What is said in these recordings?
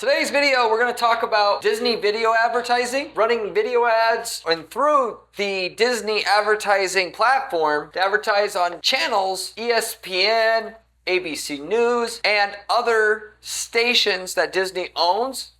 Today's video, we're going to talk about Disney video advertising, running video ads and through the Disney advertising platform to advertise on channels, ESPN, ABC News, and other stations that Disney owns.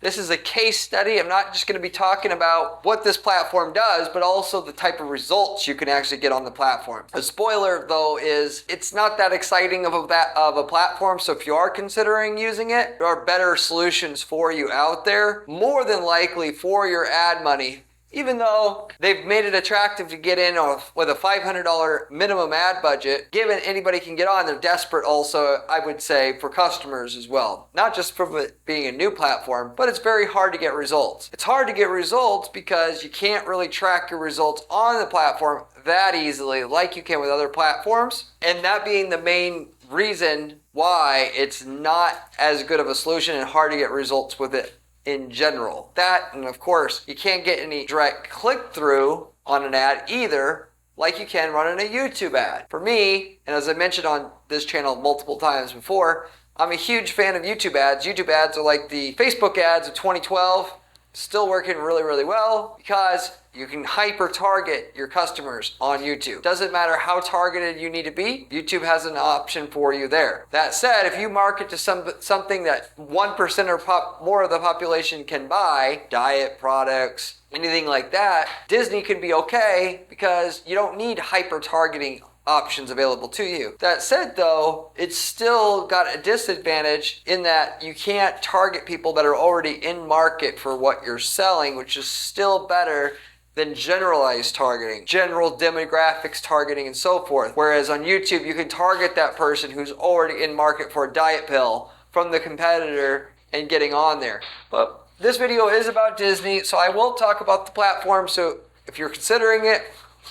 This is a case study. I'm not just going to be talking about what this platform does, but also the type of results you can actually get on the platform. The spoiler, though, is it's not that exciting of a platform, so if you are considering using it, there are better solutions for you out there, more than likely for your ad money. Even though they've made it attractive to get in with a $500 minimum ad budget, given anybody can get on, they're desperate also, I would say, for customers as well. Not just from it being a new platform, but it's very hard to get results. It's hard to get results because you can't really track your results on the platform that easily like you can with other platforms. And that being the main reason why it's not as good of a solution and hard to get results with it in general. That, and of course, you can't get any direct click-through on an ad either, like you can running a YouTube ad. For me, and as I mentioned on this channel multiple times before, I'm a huge fan of YouTube ads. YouTube ads are like the Facebook ads of 2012, still working really, really well because you can hyper-target your customers on YouTube. Doesn't matter how targeted you need to be, YouTube has an option for you there. That said, if you market to something that 1% or more of the population can buy, diet products, anything like that, Disney can be okay because you don't need hyper-targeting options available to you. That said, though, it's still got a disadvantage in that you can't target people that are already in market for what you're selling, which is still better than generalized targeting, general demographics targeting, and so forth. Whereas on YouTube, you can target that person who's already in market for a diet pill from the competitor and getting on there. But this video is about Disney, so I will talk about the platform. So if you're considering it,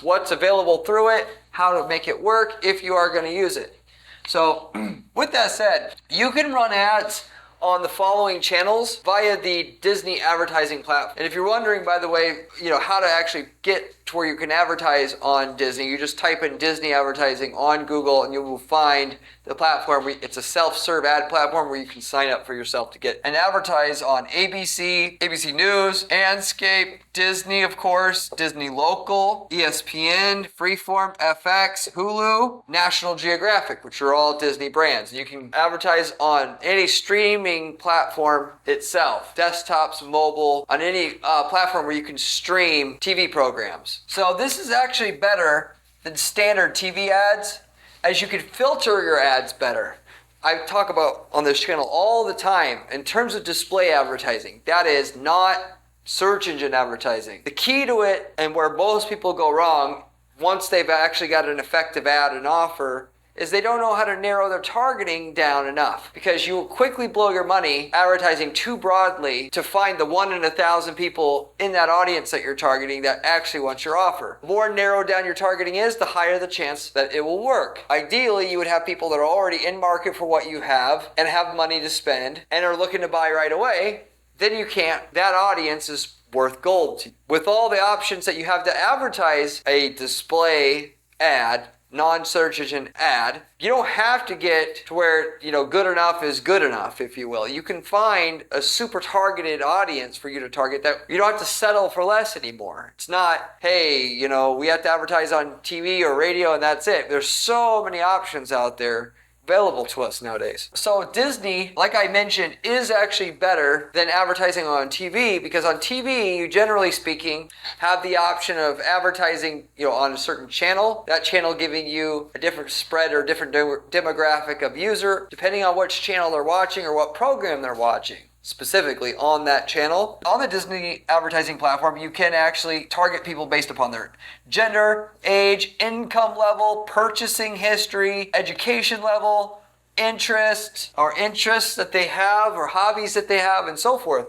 what's available through it, how to make it work if you are going to use it. So with that said, you can run ads on the following channels via the Disney advertising platform. And if you're wondering, by the way, how to actually get to where you can advertise on Disney, you just type in Disney advertising on Google and you will find the platform. It's a self-serve ad platform where you can sign up for yourself to get and advertise on ABC, ABC News, Anscape, Disney, of course, Disney Local, ESPN, Freeform, FX, Hulu, National Geographic, which are all Disney brands. You can advertise on any streaming platform itself, desktops, mobile, on any platform where you can stream TV programs. So this is actually better than standard TV ads, as you can filter your ads better. I talk about on this channel all the time in terms of display advertising. That is not search engine advertising. The key to it, and where most people go wrong once they've actually got an effective ad and offer, is they don't know how to narrow their targeting down enough, because you will quickly blow your money advertising too broadly to find the 1 in 1,000 people in that audience that you're targeting that actually wants your offer. The more narrowed down your targeting is, the higher the chance that it will work. Ideally, you would have people that are already in market for what you have and have money to spend and are looking to buy right away. Then you can't. That audience is worth gold to you. With all the options that you have to advertise a display ad, non-search engine ad, you don't have to get to where, good enough is good enough, if you will. You can find a super targeted audience for you to target that you don't have to settle for less anymore. It's not, hey, we have to advertise on TV or radio and that's it. There's so many options out there available to us nowadays. So Disney, like I mentioned, is actually better than advertising on TV, because on TV, you generally speaking have the option of advertising, on a certain channel, that channel giving you a different spread or different demographic of user, depending on which channel they're watching or what program they're watching. Specifically on that channel. On the Disney advertising platform, you can actually target people based upon their gender, age, income level, purchasing history, education level, interests that they have or hobbies that they have, and so forth.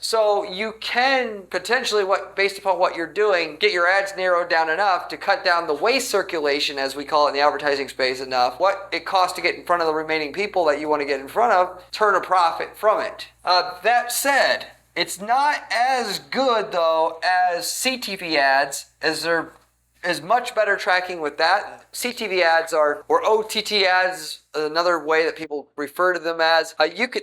So you can potentially, based upon what you're doing, get your ads narrowed down enough to cut down the waste circulation, as we call it in the advertising space, enough. What it costs to get in front of the remaining people that you want to get in front of, turn a profit from it. That said, it's not as good, though, as CTV ads, as they're is much better tracking with that. CTV ads or OTT ads, another way that people refer to them as.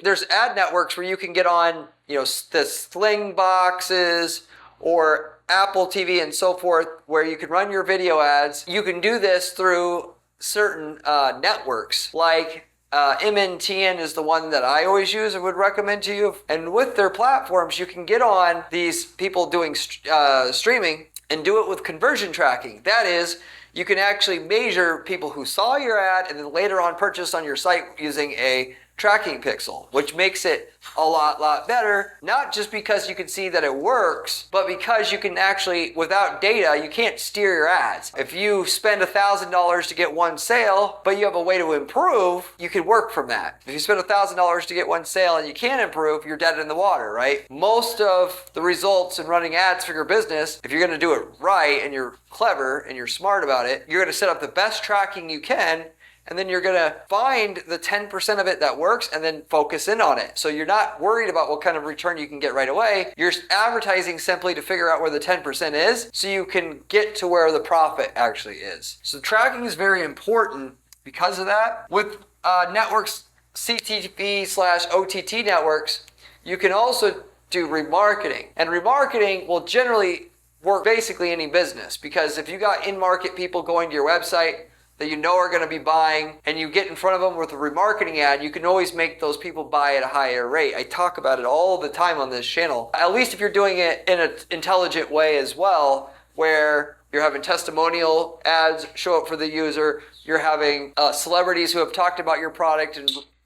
There's ad networks where you can get on, the Sling boxes or Apple TV and so forth, where you can run your video ads. You can do this through certain networks, like MNTN is the one that I always use and would recommend to you. And with their platforms, you can get on these people doing streaming and do it with conversion tracking. That is, you can actually measure people who saw your ad and then later on purchased on your site using a tracking pixel, which makes it a lot better, not just because you can see that it works, but because you can actually, without data, you can't steer your ads. If you spend $1,000 to get one sale, but you have a way to improve, you can work from that. If you spend $1,000 to get one sale and you can't improve, you're dead in the water, right? Most of the results in running ads for your business, if you're going to do it right and you're clever and you're smart about it, you're going to set up the best tracking you can, and then you're going to find the 10% of it that works and then focus in on it. So you're not worried about what kind of return you can get right away. You're advertising simply to figure out where the 10% is so you can get to where the profit actually is. So tracking is very important because of that. With networks, CTV/OTT networks, you can also do remarketing. And remarketing will generally work basically any business, because if you got in-market people going to your website that you know are going to be buying, and you get in front of them with a remarketing ad, you can always make those people buy at a higher rate. I talk about it all the time on this channel. At least if you're doing it in an intelligent way as well, where you're having testimonial ads show up for the user, you're having celebrities who have talked about your product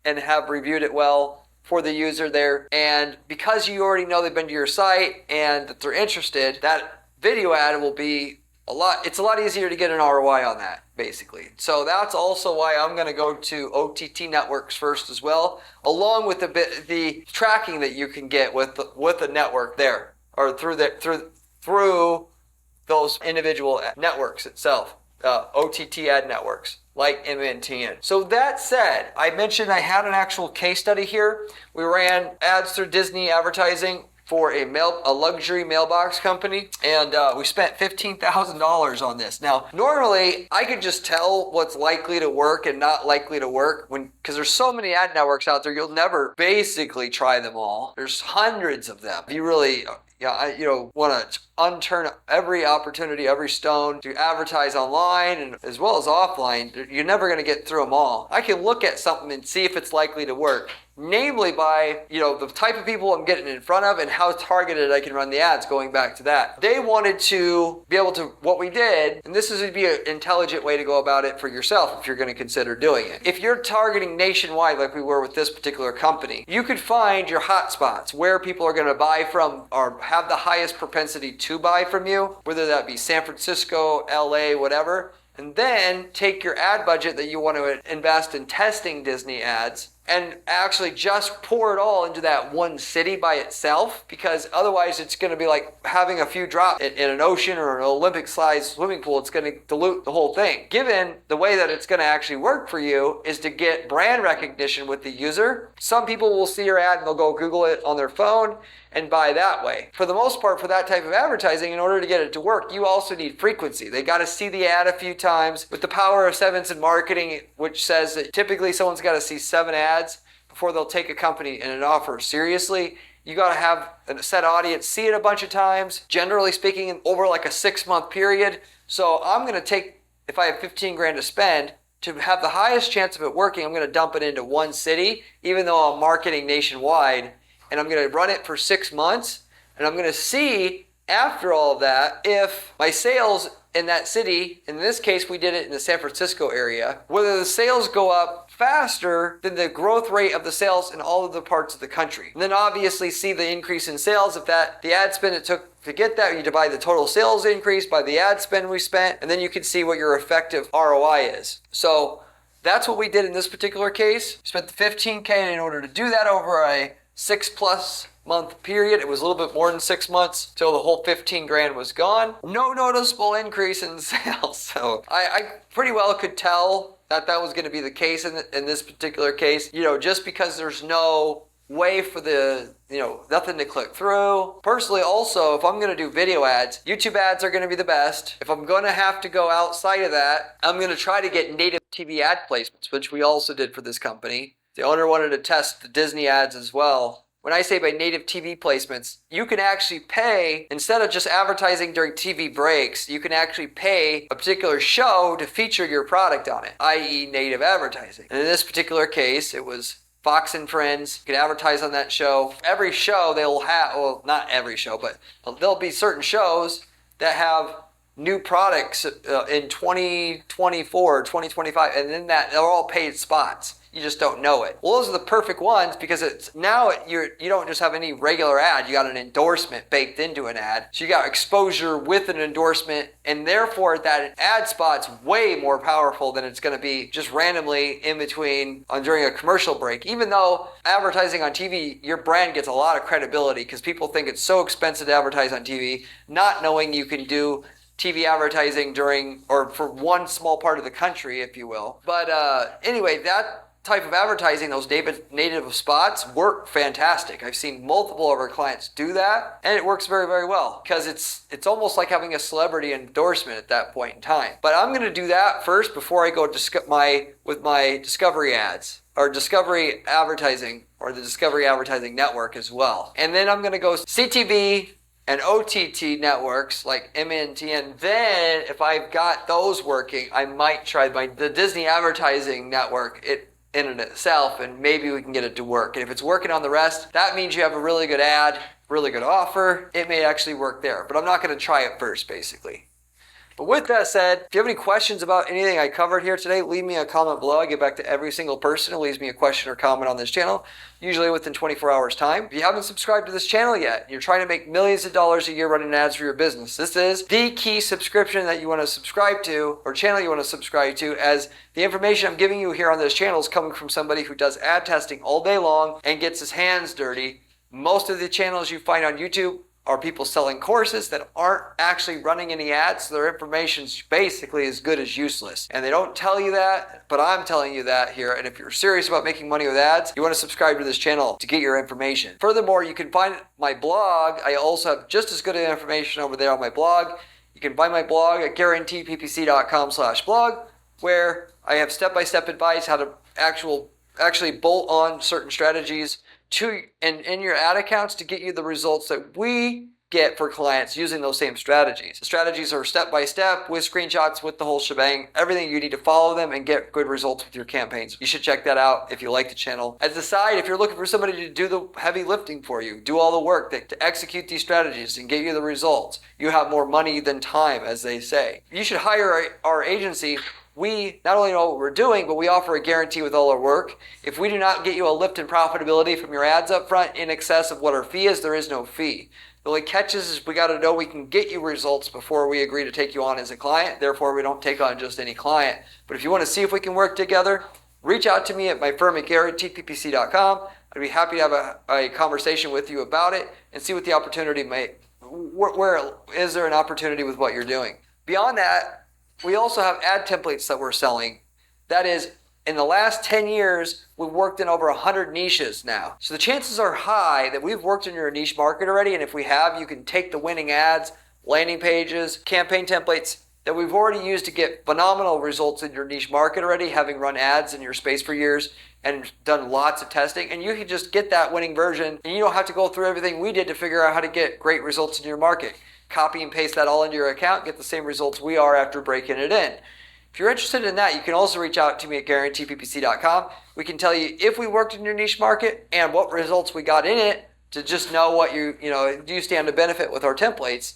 and have reviewed it well for the user there. And because you already know they've been to your site and that they're interested, that video ad will be it's a lot easier to get an ROI on that, basically. So that's also why I'm going to go to OTT networks first as well, along with the tracking that you can get with a network there, or through those individual networks itself, OTT ad networks like MNTN. So that said, I mentioned I had an actual case study here. We ran ads through Disney advertising for a luxury mailbox company, and we spent $15,000 on this. Now, normally I could just tell what's likely to work and not likely to work because there's so many ad networks out there, you'll never basically try them all. There's hundreds of them. If you really want to unturn every opportunity, every stone to advertise online and as well as offline, you're never going to get through them all. I can look at something and see if it's likely to work, namely by the type of people I'm getting in front of and how targeted I can run the ads. Going back to that, they wanted to be able to, what we did, and this would be an intelligent way to go about it for yourself if you're going to consider doing it. If you're targeting nationwide like we were with this particular company, you could find your hot spots where people are going to buy from or have the highest propensity to buy from you, whether that be San Francisco, LA, whatever, and then take your ad budget that you want to invest in testing Disney ads and actually just pour it all into that one city by itself, because otherwise it's going to be like having a few drops in an ocean or an Olympic-sized swimming pool. It's going to dilute the whole thing. Given the way that it's going to actually work for you is to get brand recognition with the user. Some people will see your ad and they'll go Google it on their phone and buy that way. For the most part, for that type of advertising, in order to get it to work, you also need frequency. They got to see the ad a few times. With the power of sevens in marketing, which says that typically someone's got to see 7 ads before they'll take a company and an offer seriously. You got to have a set audience see it a bunch of times, generally speaking, over like a 6-month period. So I'm going to take, if I have 15 grand to spend, to have the highest chance of it working, I'm going to dump it into one city, even though I'm marketing nationwide. And I'm going to run it for 6 months, and I'm going to see after all of that if my sales in that city, in this case we did it in the San Francisco area, whether the sales go up faster than the growth rate of the sales in all of the parts of the country. And then obviously see the increase in sales. If the ad spend it took to get that, you divide the total sales increase by the ad spend we spent, and then you can see what your effective ROI is. So that's what we did in this particular case. Spent the $15K in order to do that over a 6+ month period. It was a little bit more than 6 months till the whole 15 grand was gone. No noticeable increase in sales. So I pretty well could tell that was going to be the case in this particular case. Just because there's no way for nothing to click through. Personally, also, if I'm going to do video ads, YouTube ads are going to be the best. If I'm going to have to go outside of that, I'm going to try to get native TV ad placements, which we also did for this company. The owner wanted to test the Disney ads as well. When I say by native TV placements, you can actually pay, instead of just advertising during TV breaks, you can actually pay a particular show to feature your product on it, i.e. native advertising. And in this particular case, it was Fox and Friends. You can advertise on that show. Every show they'll have, well, not every show, but there'll be certain shows that have new products in 2024, 2025, and then they're all paid spots. You just don't know it. Well, those are the perfect ones because you don't just have any regular ad. You got an endorsement baked into an ad. So you got exposure with an endorsement, and therefore that ad spot's way more powerful than it's going to be just randomly in between during a commercial break. Even though advertising on TV, your brand gets a lot of credibility because people think it's so expensive to advertise on TV, not knowing you can do TV advertising for one small part of the country, if you will. But anyway, that type of advertising, those native spots work fantastic. I've seen multiple of our clients do that, and it works very, very well because it's almost like having a celebrity endorsement at that point in time. But I'm going to do that first before I go with my discovery ads or discovery advertising or the discovery advertising network as well. And then I'm going to go CTV and OTT networks like MNTN. Then if I've got those working, I might try the Disney advertising network in and itself, and maybe we can get it to work. And if it's working on the rest, that means you have a really good ad, really good offer. It may actually work there, but I'm not going to try it first, basically. But with that said, if you have any questions about anything I covered here today, leave me a comment below. I get back to every single person who leaves me a question or comment on this channel, usually within 24 hours time. If you haven't subscribed to this channel yet, you're trying to make millions of dollars a year running ads for your business, this is the key subscription that you want to subscribe to, or channel you want to subscribe to, as the information I'm giving you here on this channel is coming from somebody who does ad testing all day long and gets his hands dirty. Most of the channels you find on YouTube are people selling courses that aren't actually running any ads, so their information's basically as good as useless. And they don't tell you that, but I'm telling you that here. And if you're serious about making money with ads, you want to subscribe to this channel to get your information. Furthermore, you can find my blog. I also have just as good information over there on my blog. You can find my blog at guaranteeppc.com/blog, where I have step-by-step advice how to actually bolt on certain strategies in your ad accounts to get you the results that we get for clients using those same strategies. The strategies are step-by-step with screenshots, with the whole shebang, everything you need to follow them and get good results with your campaigns. You should check that out if you like the channel. As a side, if you're looking for somebody to do the heavy lifting for you, do all the work to execute these strategies and get you the results, you have more money than time, as they say. You should hire our agency. We not only know what we're doing, but we offer a guarantee with all our work. If we do not get you a lift in profitability from your ads up front in excess of what our fee is, there is no fee. The only catch is we got to know we can get you results before we agree to take you on as a client. Therefore, we don't take on just any client. But if you want to see if we can work together, reach out to me at my firm at guaranteeppc.com. I'd be happy to have a conversation with you about it and see what the opportunity where is there an opportunity with what you're doing. Beyond that, we also have ad templates that we're selling. That is, in the last 10 years, we've worked in over 100 niches now. So the chances are high that we've worked in your niche market already, and if we have, you can take the winning ads, landing pages, campaign templates that we've already used to get phenomenal results in your niche market already, having run ads in your space for years and done lots of testing, and you can just get that winning version, and you don't have to go through everything we did to figure out how to get great results in your market. Copy and paste that all into your account, get the same results we are after breaking it in. If you're interested in that, you can also reach out to me at guaranteeppc.com. We can tell you if we worked in your niche market and what results we got in it to just know what do you stand to benefit with our templates.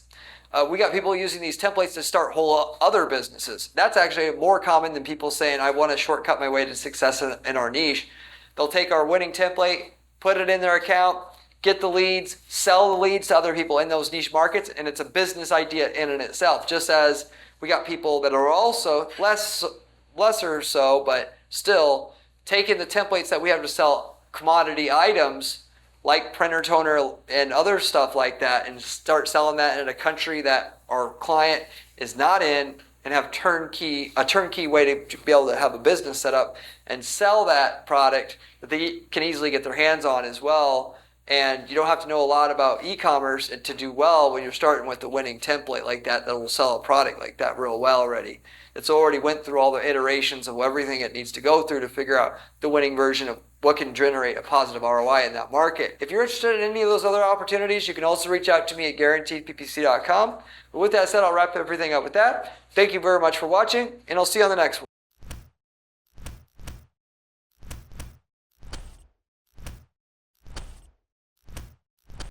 We got people using these templates to start whole other businesses. That's actually more common than people saying, I want to shortcut my way to success in our niche. They'll take our winning template, put it in their account, get the leads, sell the leads to other people in those niche markets, and it's a business idea in and itself. Just as we got people that are also lesser so, but still taking the templates that we have to sell commodity items like printer, toner, and other stuff like that, and start selling that in a country that our client is not in and have a turnkey way to be able to have a business set up and sell that product that they can easily get their hands on as well. And you don't have to know a lot about e-commerce to do well when you're starting with the winning template like that will sell a product like that real well already. It's already went through all the iterations of everything it needs to go through to figure out the winning version of what can generate a positive ROI in that market. If you're interested in any of those other opportunities, you can also reach out to me at guaranteedppc.com. But with that said, I'll wrap everything up with that. Thank you very much for watching, and I'll see you on the next one.